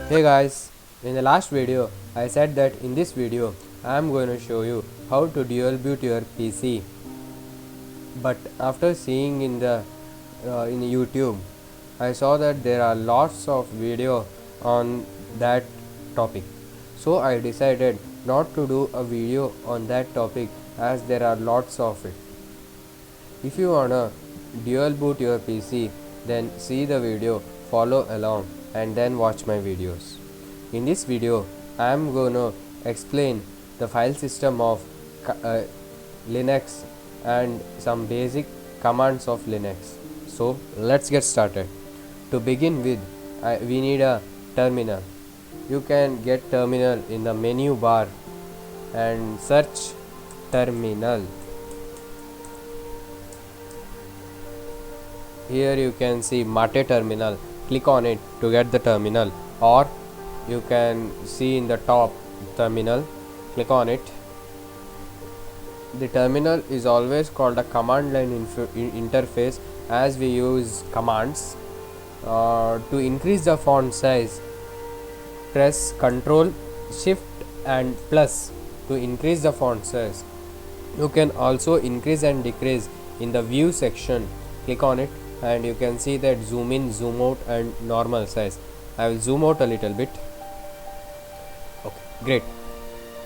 Hey guys, in the last video I said that in this video I am going to show you how to dual boot your PC, but after seeing in YouTube I saw that there are lots of video on that topic, so I decided not to do a video on that topic as there are lots of it. If you wanna dual boot your PC, then see the video, follow along and then watch my videos. In this video I am gonna explain the file system of Linux and some basic commands of Linux. So let's get started. To begin with, we need a terminal. You can get terminal in the menu bar and search terminal. Here you can see Mate terminal. Click on it to get the terminal, or you can see in the top terminal. Click on it. The terminal is always called a command line interface, as we use commands. To increase the font size, press Ctrl Shift and plus to increase the font size. You can also increase and decrease in the view section. Click on it and you can see that zoom in, zoom out and normal size. I will zoom out a little bit. Okay, great.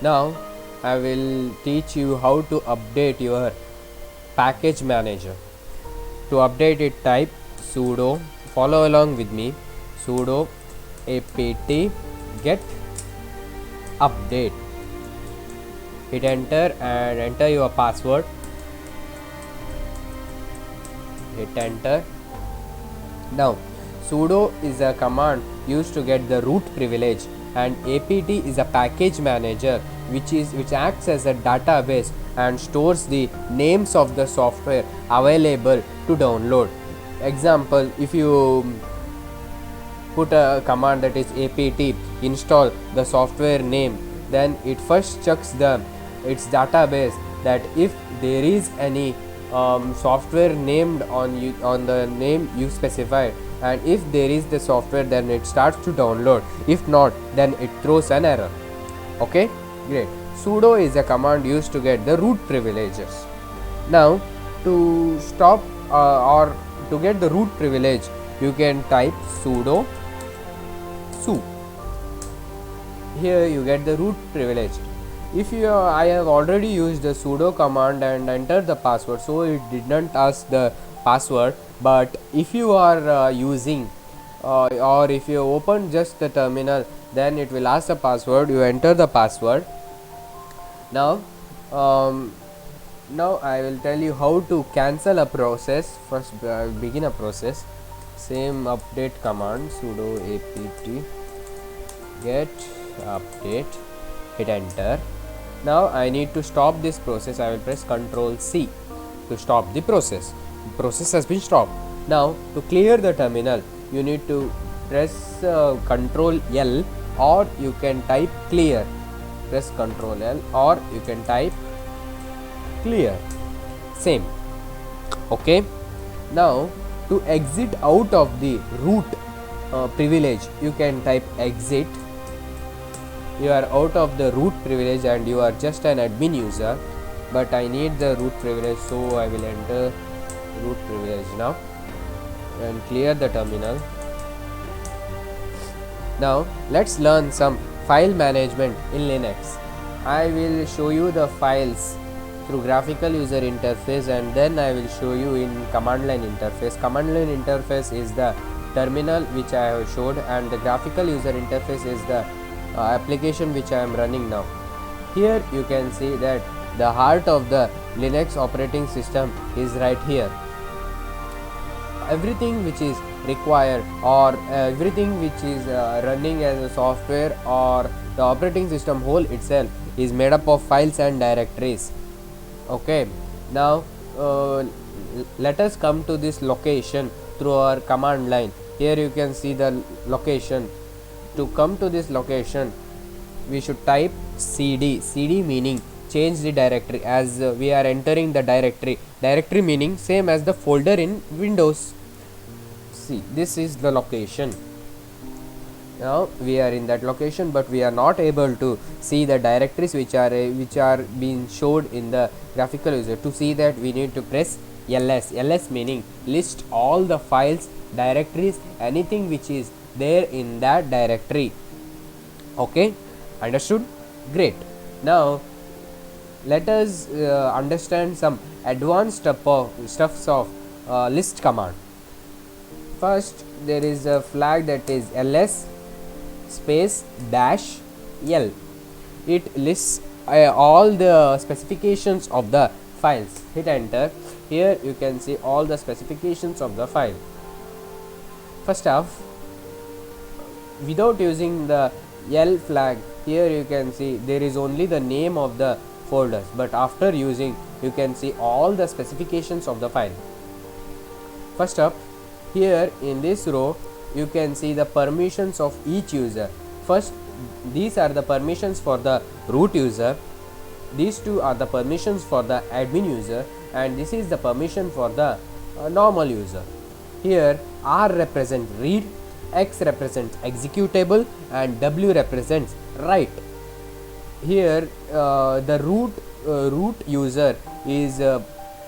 Now I will teach you how to update your package manager. To update it, type sudo, follow along with me, sudo apt get update. Hit enter and enter your password. Hit enter. Now sudo is a command used to get the root privilege, and apt is a package manager which acts as a database and stores the names of the software available to download. Example, if you put a command that is apt install the software name, then it first checks its database that if there is any software named on the name you specified, and if there is the software, then it starts to download. If not, then it throws an error. Okay, great. Sudo is a command used to get the root privileges. Now to stop or to get the root privilege, you can type sudo su. Here you get the root privilege. If I have already used the sudo command and entered the password, so it did not ask the password. But if you are using or if you open just the terminal, then it will ask the password. You enter the password. Now I will tell you how to cancel a process. First begin a process. Same update command, sudo apt get update. Hit enter. Now I need to stop this process. I will press Ctrl C to stop the process. The process has been stopped. Now to clear the terminal, you need to press Ctrl L, or you can type clear. Press Ctrl L, or you can type clear. Same. Okay. Now to exit out of the root privilege, you can type exit. You are out of the root privilege and you are just an admin user, but I need the root privilege, so I will enter root privilege now and clear the terminal. Now let's learn some file management in Linux. I will show you the files through graphical user interface, and then I will show you in command line interface. Command line interface is the terminal which I have showed, and the graphical user interface is the application which I am running now. Here you can see that the heart of the Linux operating system is right here. Everything which is required, or everything which is running as a software, or the operating system whole itself, is made up of files and directories. Okay, now let us come to this location through our command line. Here you can see the location. To come to this location, we should type cd. Cd meaning change the directory, as we are entering the directory. Directory meaning same as the folder in Windows. See, this is the location. Now we are in that location, but we are not able to see the directories which are being showed in the graphical user. To see that, we need to press ls. Ls meaning list all the files, directories, anything which is there in that directory. Okay, understood? Great. Now let us understand some advanced stuffs of list command. First, there is a flag that is ls space dash l. It lists all the specifications of the files. Hit enter. Here you can see all the specifications of the file. First off, without using the L flag, here you can see there is only the name of the folders, but after using, you can see all the specifications of the file. First up, here in this row you can see the permissions of each user. First, these are the permissions for the root user, these two are the permissions for the admin user, and this is the permission for the normal user. Here R represents read, X represents executable, and W represents write. Here the root user is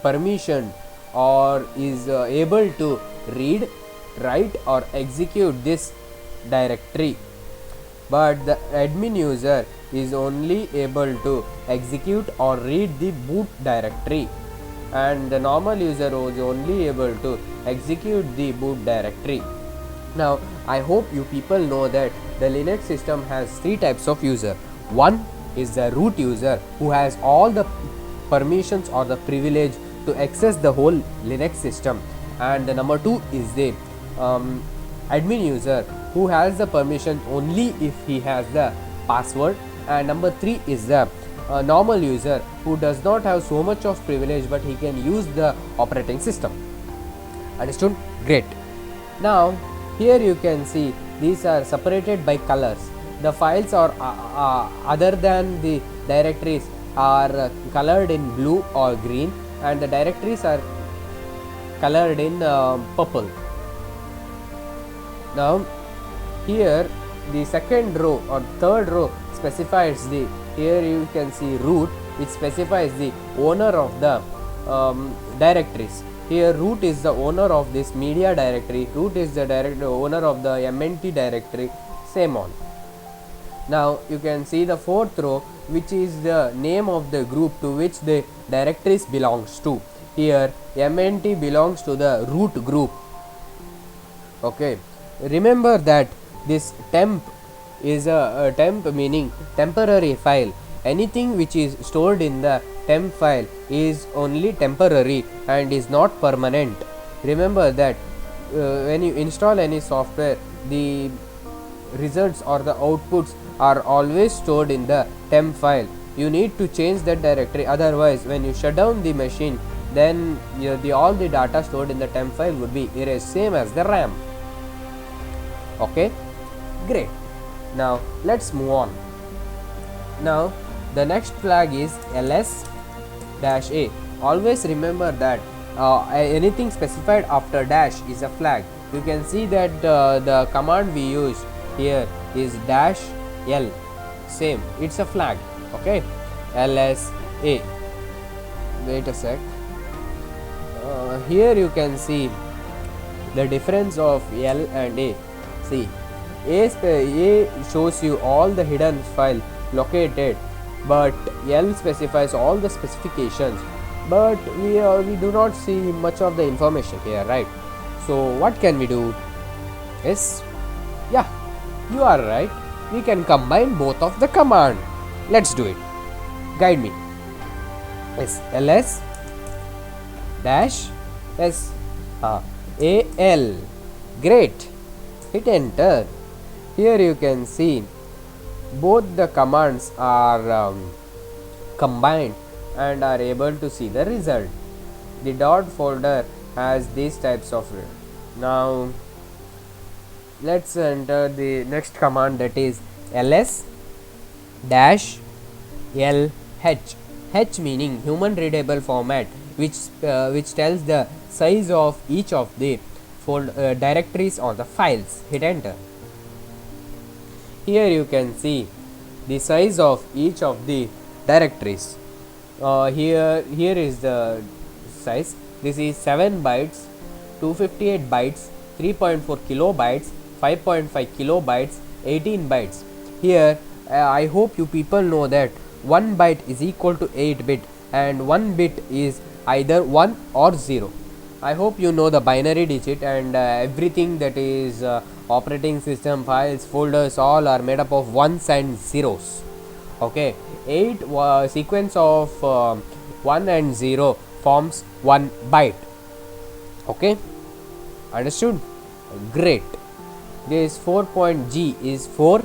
permissioned or is able to read, write or execute this directory, but the admin user is only able to execute or read the boot directory, and the normal user is only able to execute the boot directory. Now I hope you people know that the Linux system has three types of user. One is the root user, who has all the permissions or the privilege to access the whole Linux system, and the number two is the admin user, who has the permission only if he has the password, and number three is the normal user, who does not have so much of privilege but he can use the operating system. Understood? Great. Now here you can see these are separated by colors. The files are other than the directories are colored in blue or green, and the directories are colored in purple. Now here the second row or third row specifies the, here you can see root, which specifies the owner of the directories. Here root is the owner of this media directory, root is the owner of the MNT directory, same on. Now you can see the fourth row, which is the name of the group to which the directories belongs to. Here MNT belongs to the root group. Okay, remember that this temp is a temp meaning temporary file. Anything which is stored in the temp file is only temporary and is not permanent. Remember that when you install any software, the results or the outputs are always stored in the temp file. You need to change that directory, otherwise when you shut down the machine, then all the data stored in the temp file would be erased, same as the RAM. Okay, great. Now let's move on. Now the next flag is ls-a. Always remember that anything specified after dash is a flag. You can see that the command we use here is -l, same, it's a flag. Okay, ls-a. Wait a sec. Here you can see the difference of L and A. See, A shows you all the hidden file located, but L specifies all the specifications, but we do not see much of the information here, right? So what can we do? Yes, yeah, you are right, we can combine both of the command. Let's do it. Guide me. Yes, ls dash s al. Great. Hit enter. Here you can see both the commands are combined and are able to see the result. The dot folder has these types of. Now let's enter the next command, that is ls dash lh. H meaning human readable format, which tells the size of each of the directories or the files. Hit enter. Here you can see the size of each of the directories. Here is the size. This is 7 bytes, 258 bytes, 3.4 kilobytes, 5.5 kilobytes, 18 bytes. Here I hope you people know that 1 byte is equal to 8 bit and 1 bit is either 1 or 0. I hope you know the binary digit, and everything that is operating system, files, folders, all are made up of ones and zeros. Okay, 8 sequence of 1 and 0 forms 1 byte. Okay, understood? Great. This 4.g is 4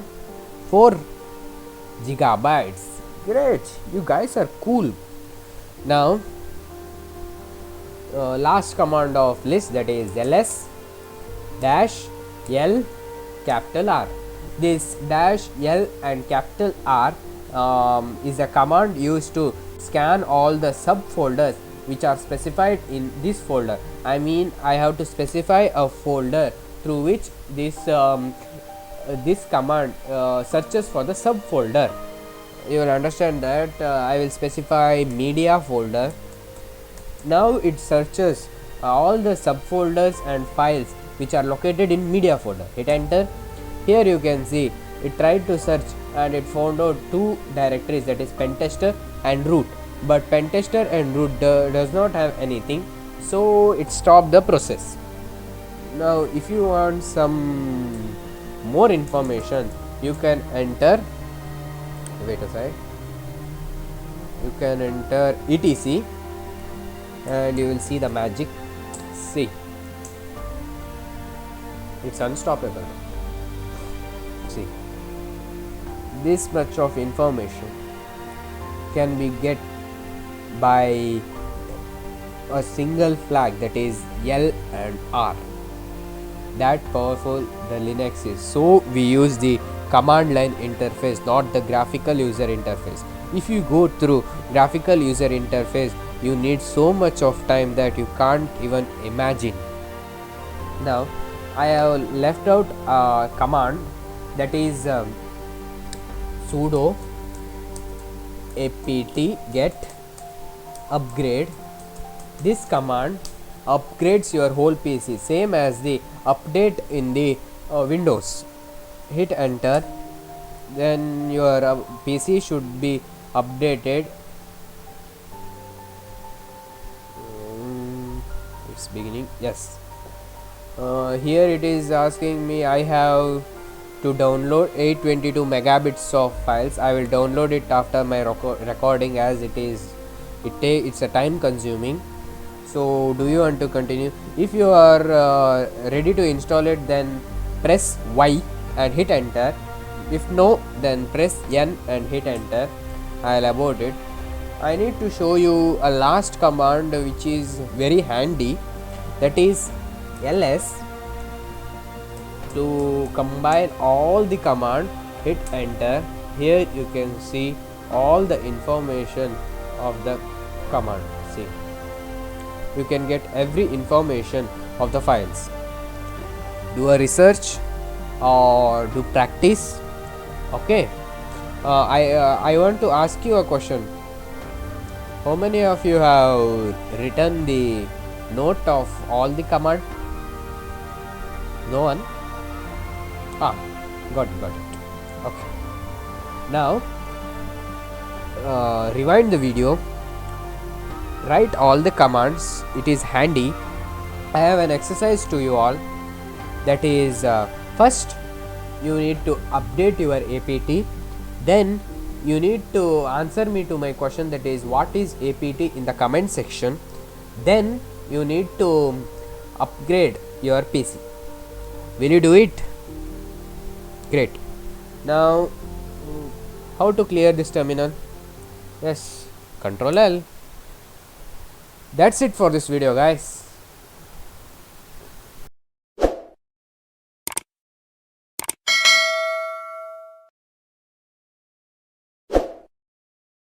gigabytes. Great, you guys are cool. Now last command of list, that is ls dash l capital R. This dash l and capital R is a command used to scan all the subfolders which are specified in this folder. I mean, I have to specify a folder through which this command searches for the subfolder. You will understand that I will specify media folder. Now it searches all the subfolders and files which are located in media folder. Hit enter. Here you can see it tried to search and it found out 2 directories, that is pentester and root, but pentester and root does not have anything, so it stopped the process. Now if you want some more information, you can enter, wait a sec, you can enter etc and you will see the magic. See, it's unstoppable. See, this much of information can be get by a single flag, that is L and R. That powerful the Linux is. So we use the command line interface, not the graphical user interface. If you go through graphical user interface, you need so much of time that you can't even imagine. Now I have left out a command, that is sudo apt get upgrade. This command upgrades your whole PC, same as the update in the Windows. Hit enter, then your PC should be updated. It's beginning. Yes, here it is asking me I have to download 822 megabits of files. I will download it after my recording, as it's a time consuming. So do you want to continue? If you are ready to install it, then press Y and hit enter. If no, then press N and hit enter. I'll abort it. I need to show you a last command which is very handy, that is ls. To combine all the command, hit enter. Here you can see all the information of the command. See, you can get every information of the files. Do a research or do practice. Okay, I want to ask you a question. How many of you have written the note of all the command? No one? Got it. Okay, now rewind the video, write all the commands. It is handy. I have an exercise to you all, that is first you need to update your apt, then you need to answer me to my question, that is what is apt, in the comment section. Then you need to upgrade your PC. Will you do it? Great. Now how to clear this terminal? Yes, Control L. That's it for this video, guys.